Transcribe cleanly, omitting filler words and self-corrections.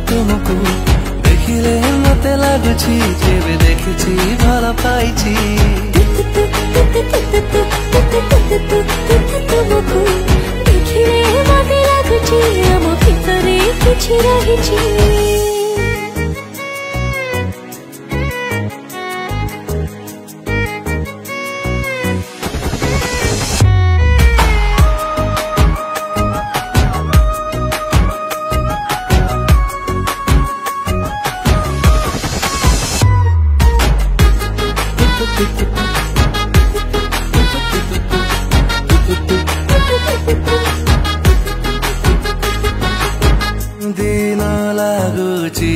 तुमको देखिले मते लागुची जेबे देखिची भल पाइची तुमको देखिले मते लागुची आम भितरे किछि रहिची दिन लागुची